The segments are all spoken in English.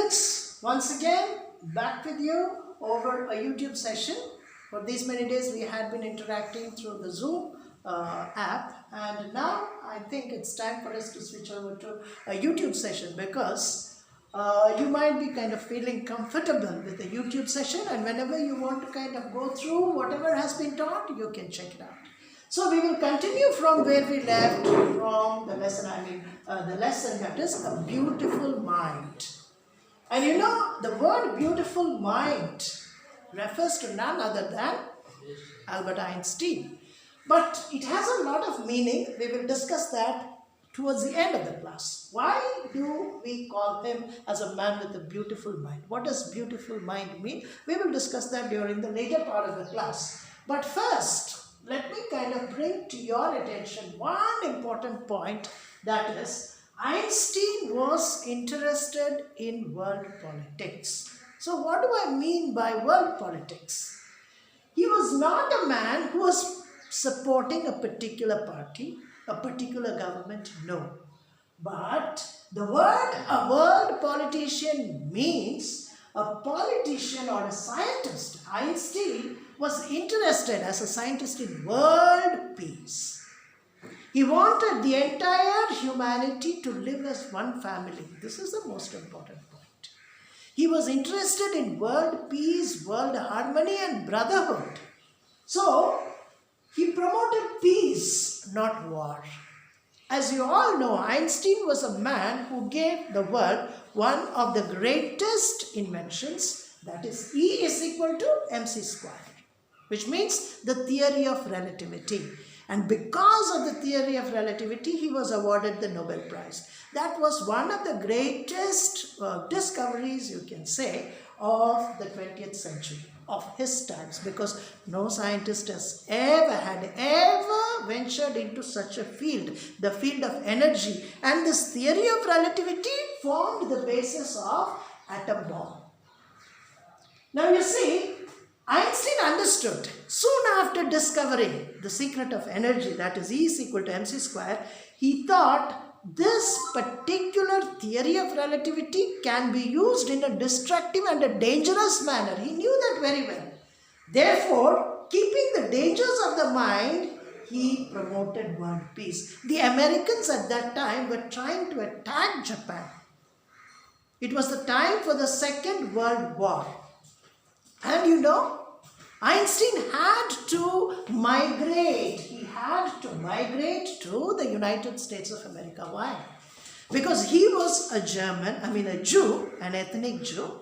students, once again back with you over a YouTube session. For these many days we had been interacting through the Zoom app, and now I think it's time for us to switch over to a YouTube session, because you might be kind of feeling comfortable with the YouTube session, and whenever you want to kind of go through whatever has been taught, you can check it out. So we will continue from where we left from the lesson, the lesson that is a beautiful mind. And you know, the word beautiful mind refers to none other than Albert Einstein. But it has a lot of meaning. We will discuss that towards the end of the class. Why do we call him as a man with a beautiful mind? What does beautiful mind mean? We will discuss that during the later part of the class. But first, let me kind of bring to your attention one important point, that is, Einstein was interested in world politics. So what do I mean by world politics? He was not a man who was supporting a particular party, a particular government, no. But the word a world politician means a politician or a scientist. Einstein was interested as a scientist in world peace. He wanted the entire humanity to live as one family. This is the most important point. He was interested in world peace, world harmony and brotherhood. So, he promoted peace, not war. As you all know, Einstein was a man who gave the world one of the greatest inventions, that is E is equal to mc squared, which means the theory of relativity. And because of the theory of relativity, he was awarded the Nobel Prize. That was one of the greatest discoveries, you can say, of the 20th century, of his times, because no scientist has ever ventured into such a field, the field of energy. And this theory of relativity formed the basis of atom bomb. Now you see, Einstein understood soon after discovering the secret of energy, that is E is equal to mc square, he thought this particular theory of relativity can be used in a destructive and a dangerous manner. He knew that very well. Therefore, keeping the dangers of the mind, he promoted world peace. The Americans at that time were trying to attack Japan. It was the time for the Second World War. And you know, Einstein had to migrate. He had to migrate to the United States of America. Why? Because he was a Jew, an ethnic Jew.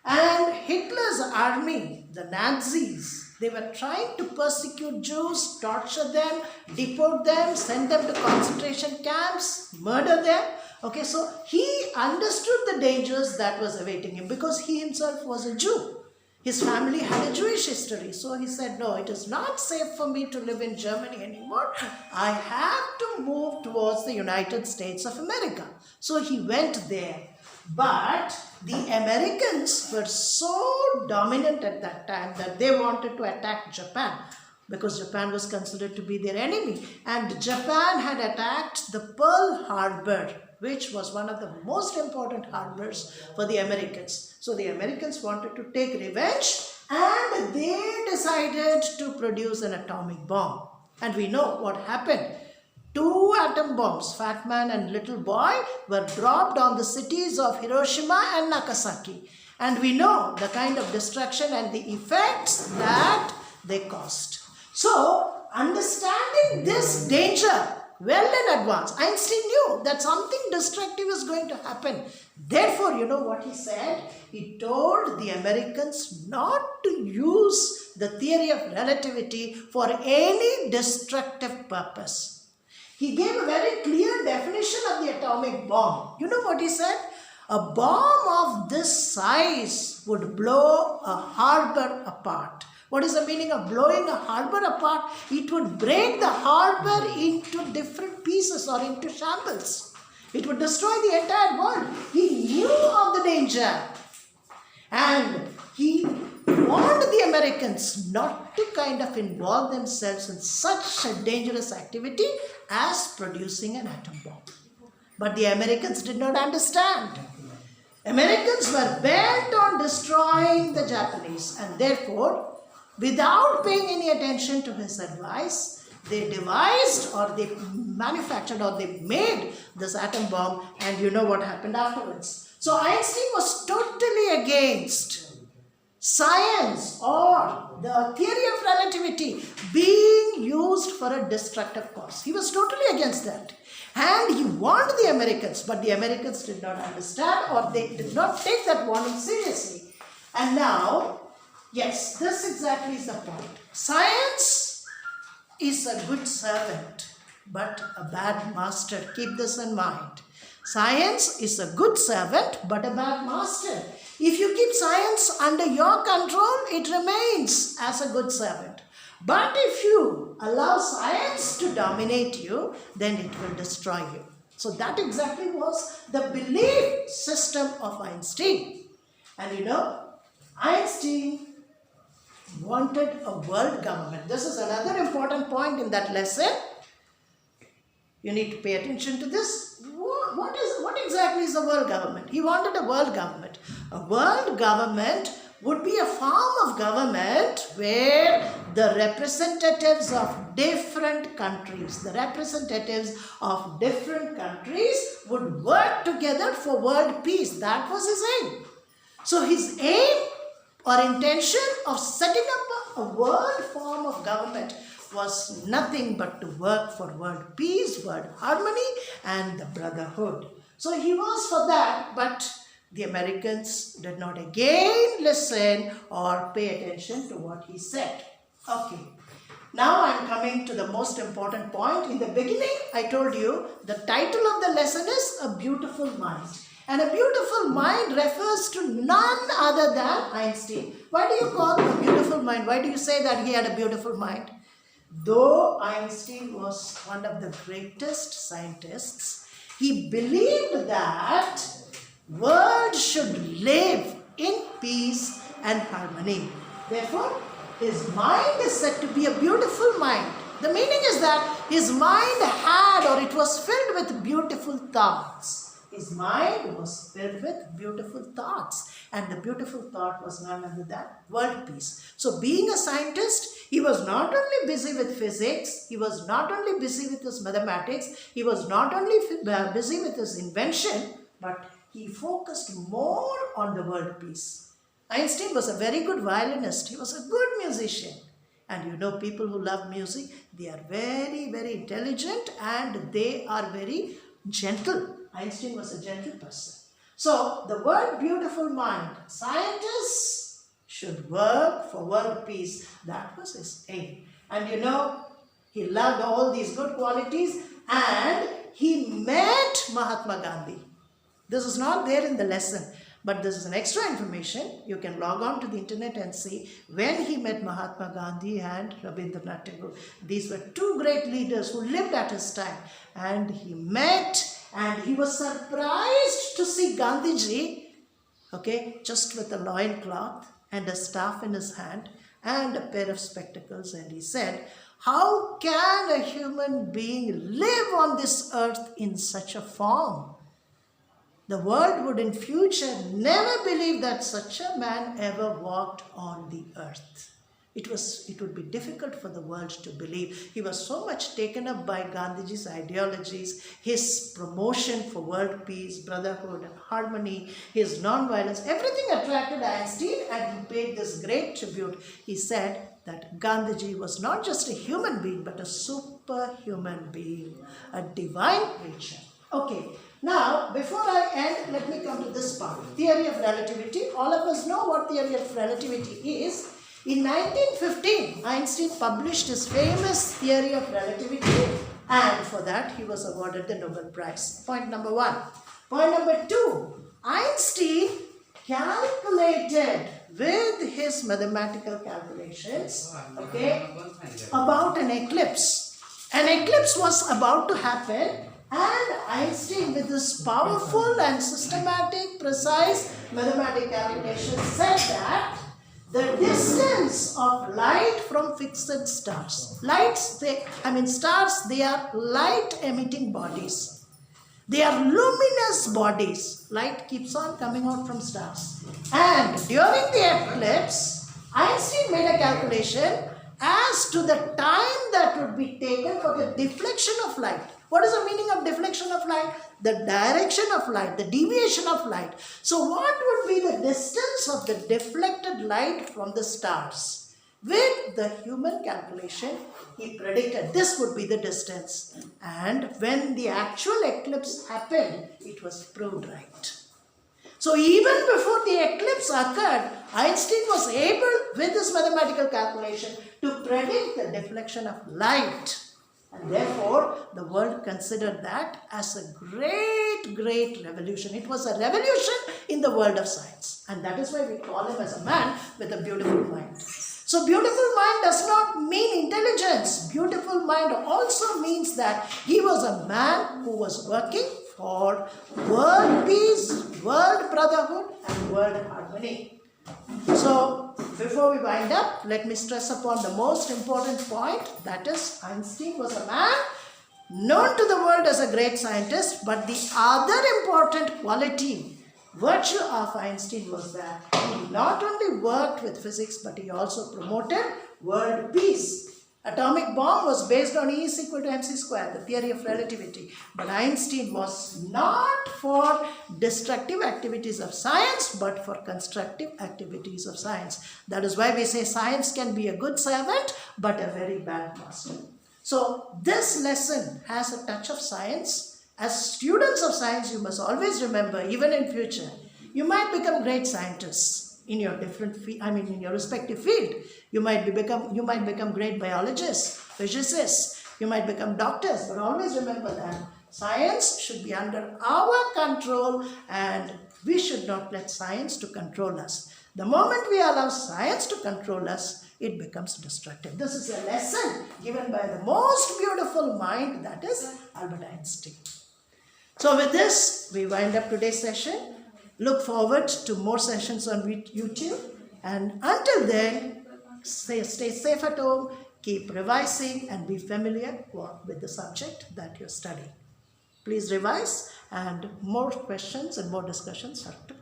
And Hitler's army, the Nazis, they were trying to persecute Jews, torture them, deport them, send them to concentration camps, murder them. Okay, so he understood the dangers that was awaiting him, because he himself was a Jew. His family had a Jewish history. So he said, no, it is not safe for me to live in Germany anymore. I have to move towards the United States of America. So he went there. But the Americans were so dominant at that time that they wanted to attack Japan, because Japan was considered to be their enemy. And Japan had attacked the Pearl Harbor, which was one of the most important harbors for the Americans. So the Americans wanted to take revenge, and they decided to produce an atomic bomb. And we know what happened. 2 atom bombs, Fat Man and Little Boy, were dropped on the cities of Hiroshima and Nagasaki. And we know the kind of destruction and the effects that they caused. So, understanding this danger well in advance, Einstein knew that something destructive is going to happen. Therefore, you know what he said? He told the Americans not to use the theory of relativity for any destructive purpose. He gave a very clear definition of the atomic bomb. You know what he said? A bomb of this size would blow a harbor apart. What is the meaning of blowing a harbor apart? It would break the harbor into different pieces or into shambles. It would destroy the entire world. He knew of the danger. And he warned the Americans not to kind of involve themselves in such a dangerous activity as producing an atom bomb. But the Americans did not understand. Americans were bent on destroying the Japanese, and therefore, without paying any attention to his advice, they devised or they manufactured or they made this atom bomb, and you know what happened afterwards. So Einstein was totally against science or the theory of relativity being used for a destructive cause. He was totally against that. And he warned the Americans, but the Americans did not understand or they did not take that warning seriously. And now, yes, this exactly is the point. Science is a good servant, but a bad master. Keep this in mind. Science is a good servant, but a bad master. If you keep science under your control, it remains as a good servant. But if you allow science to dominate you, then it will destroy you. So that exactly was the belief system of Einstein. And you know, Einstein wanted a world government. This is another important point in that lesson. You need to pay attention to this. What exactly is a world government? He wanted a world government. A world government would be a form of government where the representatives of different countries, would work together for world peace. That was his aim. So his aim or intention of setting up a world form of government was nothing but to work for world peace, world harmony, and the brotherhood. So he was for that, but the Americans did not again listen or pay attention to what he said. Okay, now I am coming to the most important point. In the beginning, I told you the title of the lesson is A Beautiful Mind. And a beautiful mind refers to none other than Einstein. Why do you call him a beautiful mind? Why do you say that he had a beautiful mind? Though Einstein was one of the greatest scientists, he believed that world should live in peace and harmony. Therefore, his mind is said to be a beautiful mind. The meaning is that his mind had or it was filled with beautiful thoughts. His mind was filled with beautiful thoughts, and the beautiful thought was none other than world peace. So being a scientist, he was not only busy with physics, he was not only busy with his mathematics, he was not only busy with his invention, but he focused more on the world peace. Einstein was a very good violinist. He was a good musician. And you know, people who love music, they are very, very intelligent and they are very gentle. Einstein was a gentle person. So, the word beautiful mind, scientists should work for world peace. That was his aim. And you know, he loved all these good qualities and he met Mahatma Gandhi. This is not there in the lesson, but this is an extra information. You can log on to the internet and see when he met Mahatma Gandhi and Rabindranath Tagore. These were two great leaders who lived at his time, and he met and he was surprised to see Gandhiji, okay, just with a loincloth and a staff in his hand and a pair of spectacles, and he said, "How can a human being live on this earth in such a form? The world would in future never believe that such a man ever walked on the earth." It would be difficult for the world to believe. He was so much taken up by Gandhiji's ideologies, his promotion for world peace, brotherhood, harmony, his non-violence. Everything attracted Einstein, and he paid this great tribute. He said that Gandhiji was not just a human being, but a superhuman being, a divine creature. Okay. Now, before I end, let me come to this part. Theory of relativity. All of us know what theory of relativity is. In 1915, Einstein published his famous theory of relativity, and for that he was awarded the Nobel Prize. Point number one. Point number two, Einstein calculated with his mathematical calculations, okay, about an eclipse. An eclipse was about to happen, and Einstein, with his powerful and systematic, precise mathematical calculations, said that the distance of light from fixed stars. Stars, they are light emitting bodies. They are luminous bodies. Light keeps on coming out from stars. And during the eclipse, Einstein made a calculation as to the time that would be taken for the deflection of light. What is the meaning of deflection of light? The direction of light, the deviation of light. So what would be the distance of the deflected light from the stars? With the human calculation, he predicted this would be the distance. And when the actual eclipse happened, it was proved right. So even before the eclipse occurred, Einstein was able, with his mathematical calculation, to predict the deflection of light. And therefore, the world considered that as a great revolution. It was a revolution in the world of science. And that is why we call him as a man with a beautiful mind. So beautiful mind does not mean intelligence. Beautiful mind also means that he was a man who was working for world peace, world brotherhood, and world harmony. So before we wind up, let me stress upon the most important point, that is, Einstein was a man known to the world as a great scientist, but the other important quality, virtue of Einstein was that he not only worked with physics, but he also promoted world peace. Atomic bomb was based on E is equal to mc square, the theory of relativity. But Einstein was not for destructive activities of science, but for constructive activities of science. That is why we say science can be a good servant, but a very bad master. So this lesson has a touch of science. As students of science, you must always remember, even in future, you might become great scientists in your in your respective field. You might become great biologists, physicists, you might become doctors, but always remember that science should be under our control and we should not let science to control us. The moment we allow science to control us, it becomes destructive. This is a lesson given by the most beautiful mind, that is Albert Einstein. So with this, we wind up today's session. Look forward to more sessions on YouTube. And until then, stay safe at home, keep revising and be familiar with the subject that you're studying. Please revise, and more questions and more discussions are to come.